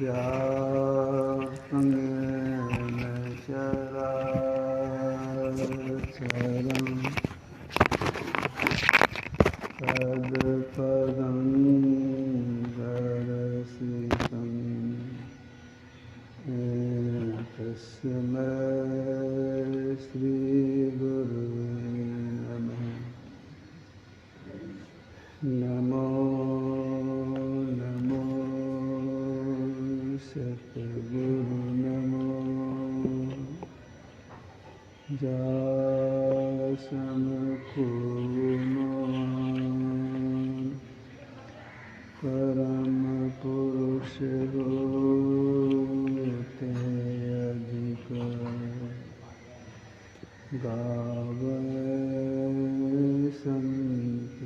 व्याप्तं येन चराचरं तत्पदं दर्शितं तस्मै श्रीगुरुवे नमः। नमो नमो सद्गुरु नमो जासमकुमार परम पुरुष होते अधिक गावे संत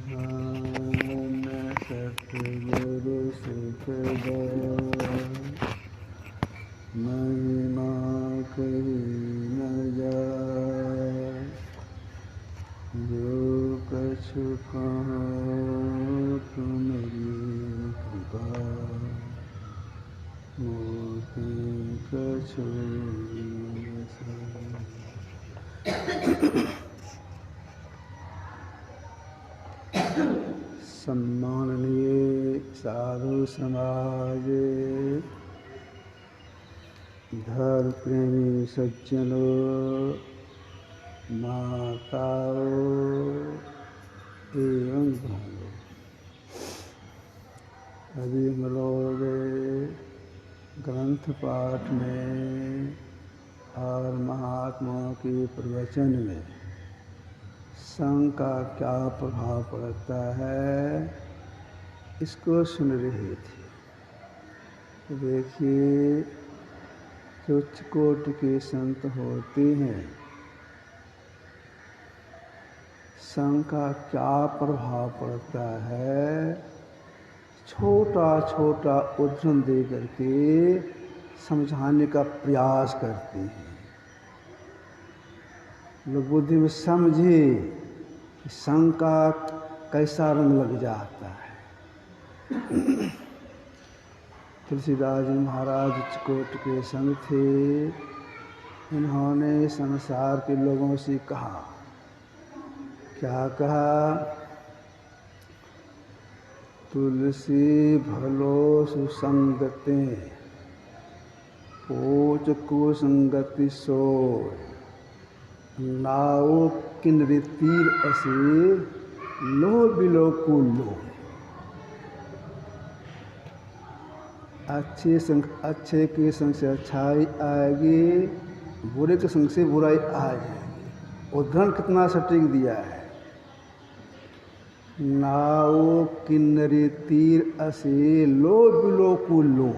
धन सतगुरु सुखदा महिमा कही न जाए जो कछु कहो तुम्हारी कृपा मोहि कछु न सहे। सम्माननीय साधु समाज, धर्म प्रेमी सज्जनों, माताओं एवं बहनों, अभी हम लोग ग्रंथ पाठ में और महात्माओं के प्रवचन में संग का क्या प्रभाव पड़ता है इसको सुन रहे थे। देखिए, जो उच्च कोटि के संत होते हैं, संग का क्या प्रभाव पड़ता है, छोटा छोटा उदाहरण दे करके समझाने का प्रयास करते हैं। लोग बुद्धि में समझे कि संग का कैसा रंग लग जाता है। तुलसीदास जी महाराज उच्चकोट के संत थे। इन्होंने संसार के लोगों से कहा, क्या कहा? तुलसी भलो सुसंगते पोच कुसंगति सो नाओ किन्नरी तीर असे लो बिलो को लो। अच्छे के संग से अच्छाई आएगी, बुरे के संग से बुराई आ जाएगी। उदाहरण कितना सटीक दिया है। नाओ किन्नरी तीर असे लो बिलो को लो।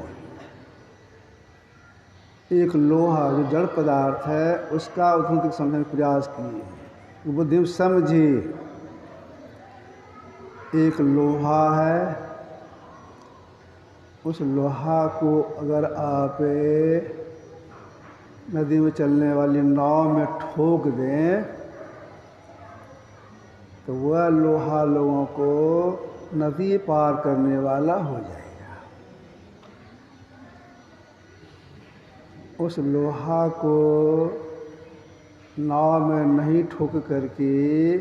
एक लोहा जो जड़ पदार्थ है उसका उदाहरण समझने का प्रयास किए। बुद्धि में समझे, एक लोहा है, उस लोहा को अगर आप नदी में चलने वाली नाव में ठोक दें तो वह लोहा लोगों को नदी पार करने वाला हो जाएगा। उस लोहा को नाव में नहीं ठोक करके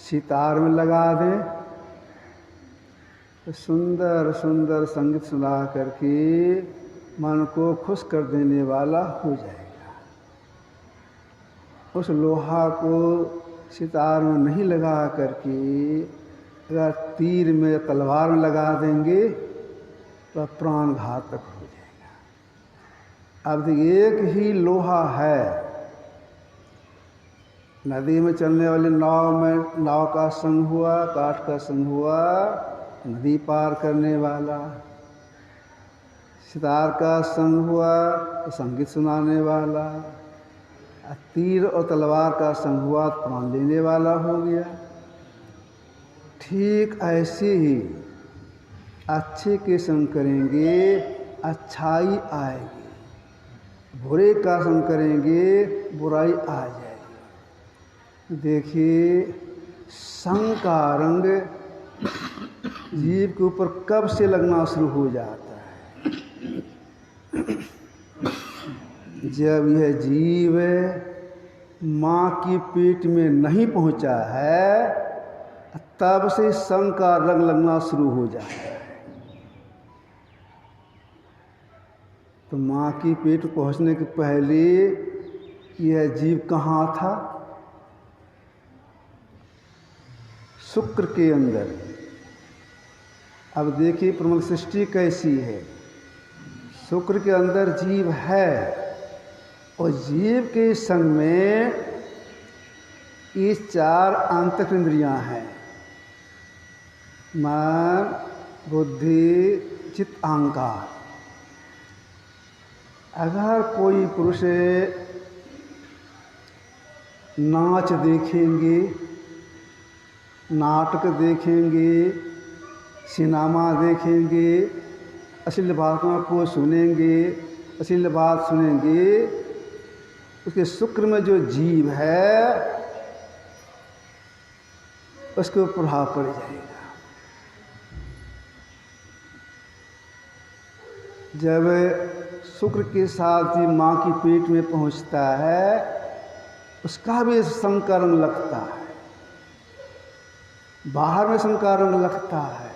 सितार में लगा दें तो सुंदर सुंदर संगीत सुना करके मन को खुश कर देने वाला हो जाएगा। उस लोहा को सितार में नहीं लगा करके अगर तीर में तलवार में लगा देंगे तो प्राण घातक हो जाएगा। अब एक ही लोहा है, नदी में चलने वाली नाव में नाव का संग हुआ, काठ का संग हुआ, नदी पार करने वाला। सितार का संग हुआ तो संगीत सुनाने वाला। तीर और तलवार का संग हुआ तो प्राण लेने वाला हो गया। ठीक ऐसे ही अच्छे के संग करेंगे अच्छाई आएगी, बुरे का संग करेंगे बुराई आ जाएगी। देखिए, संग का रंग जीव के ऊपर कब से लगना शुरू हो जाता है? जब यह जीव माँ की पेट में नहीं पहुँचा है, तब से संग का रंग लगना शुरू हो जाता है। तो माँ की पेट पहुँचने के पहले यह जीव कहाँ था? शुक्र के अंदर। अब देखिए प्रमुख सृष्टि कैसी है। शुक्र के अंदर जीव है और जीव के संग में ये 4 आंतरिक इंद्रियां हैं, मन, बुद्धि, चित्त, अहंकार। अगर कोई पुरुष नाच देखेंगे, नाटक देखेंगे, सिनेमा देखेंगे, अश्लील बातों को सुनेंगे, अश्लील बात सुनेंगे, उसके शुक्र में जो जीव है उसके ऊपर प्रभाव पड़ जाएगा। जब शुक्र के साथ जीव माँ की पेट में पहुँचता है, उसका भी संकरण लगता है, बाहर में संकरण लगता है।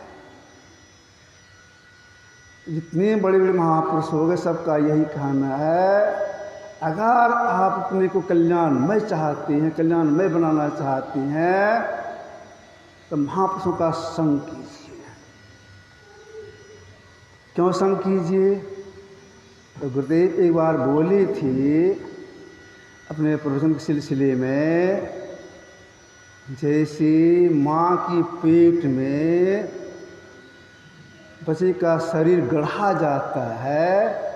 जितने बड़े बड़े महापुरुष हो गए सबका यही कहना है, अगर आप अपने को कल्याणमय चाहते हैं, कल्याणमय बनाना चाहते हैं, तो महापुरुषों का संग कीजिए। क्यों संग कीजिए? तो गुरुदेव एक बार बोले थे अपने प्रवचन के सिलसिले में, जैसे माँ की पेट में बच्चे का शरीर गढ़ा जाता है,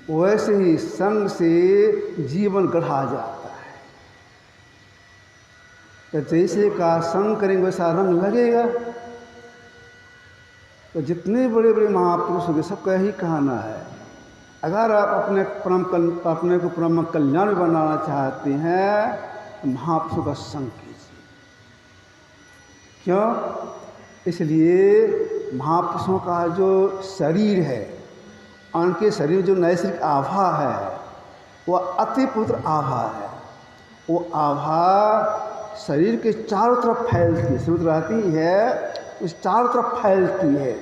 वैसे ही संग से जीवन गढ़ा जाता है। तो जैसे का संग करेंगे वैसा रंग लगेगा। तो जितने बड़े बड़े महापुरुष होंगे सबका यही कहना है, अगर आप अपने को परम कल्याण बनाना चाहते हैं तो महापुरुषों का संग कीजिए। क्यों? इसलिए महापुरुषों का जो शरीर है, उनके शरीर में जो नैसर्गिक आभा है वह अति पवित्र आभा है। वो आभा शरीर के चारों तरफ फैलती रहती है, उस चारों तरफ फैलती है।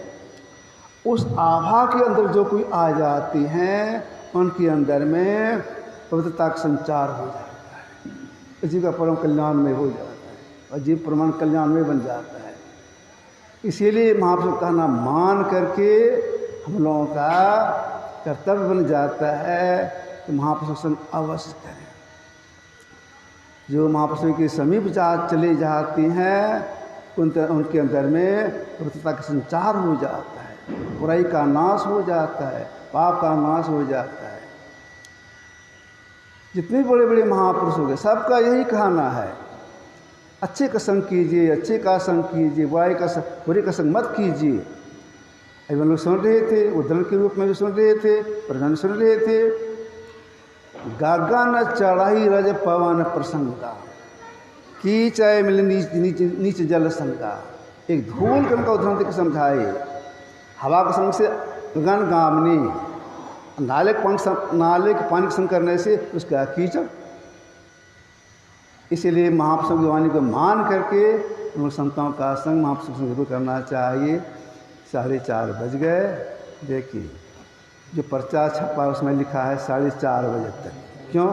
उस आभा के अंदर जो कोई आ जाते हैं, उनके अंदर में पवित्रता का संचार हो जाता है, जीव का परम कल्याण में हो जाता है और जीव परम कल्याण में बन जाता है। इसीलिए महापुरुष का नाम मान करके हम लोगों का कर्तव्य बन जाता है कि महापुरुष संग अवश्य करें। जो महापुरुषों के समीप चले जाते हैं उनके अंदर में पवित्रता का संचार हो जाता है, बुराई का नाश हो जाता है, पाप का नाश हो जाता है। जितने बड़े बड़े महापुरुष हो गए सबका यही कहना है, अच्छे का संग कीजिए, अच्छे का संग कीजिए, बुरे का संग मत कीजिए। अभी लोग सुन रहे थे, उदाहरण के रूप में भी सुन रहे थे, प्रधान सुन रहे थे, गगन चढ़ाई रज पवन प्रसंगा, कीचय मिल नीच जल संगा। एक धूल कण का उदाहरण देकर समझाए। हवा के संग से गगन गामनी, नाले के पानी के संग करने से उसका कीचड़। इसीलिए महापुरुषों की वाणी को मान करके उन संतों का संग महापुरुषों से जरूर करना चाहिए। 4:30 बज गए। देखिए जो पर्चा छपा उसमें लिखा है 4:30 बजे तक। क्यों?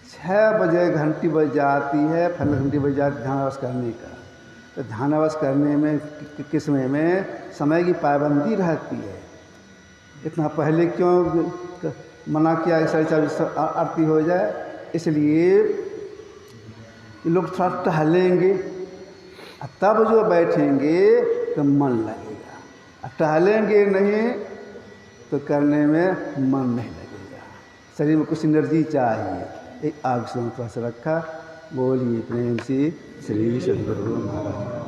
6 बजे घंटी बज जाती है, फिर घंटी बज जाती है ध्यानावश करने का। तो ध्यानावश करने में किस में समय की पाबंदी रहती है। इतना पहले क्यों मना किया 4:30 आरती हो जाए? इसलिए लोग थोड़ा टहलेंगे, तब जो बैठेंगे तो मन लगेगा। टहलेंगे नहीं तो करने में मन नहीं लगेगा। शरीर में कुछ एनर्जी चाहिए। एक आग से थोड़ा सा रखा। बोलिए प्रेम से श्री सद्गुरु महाराज।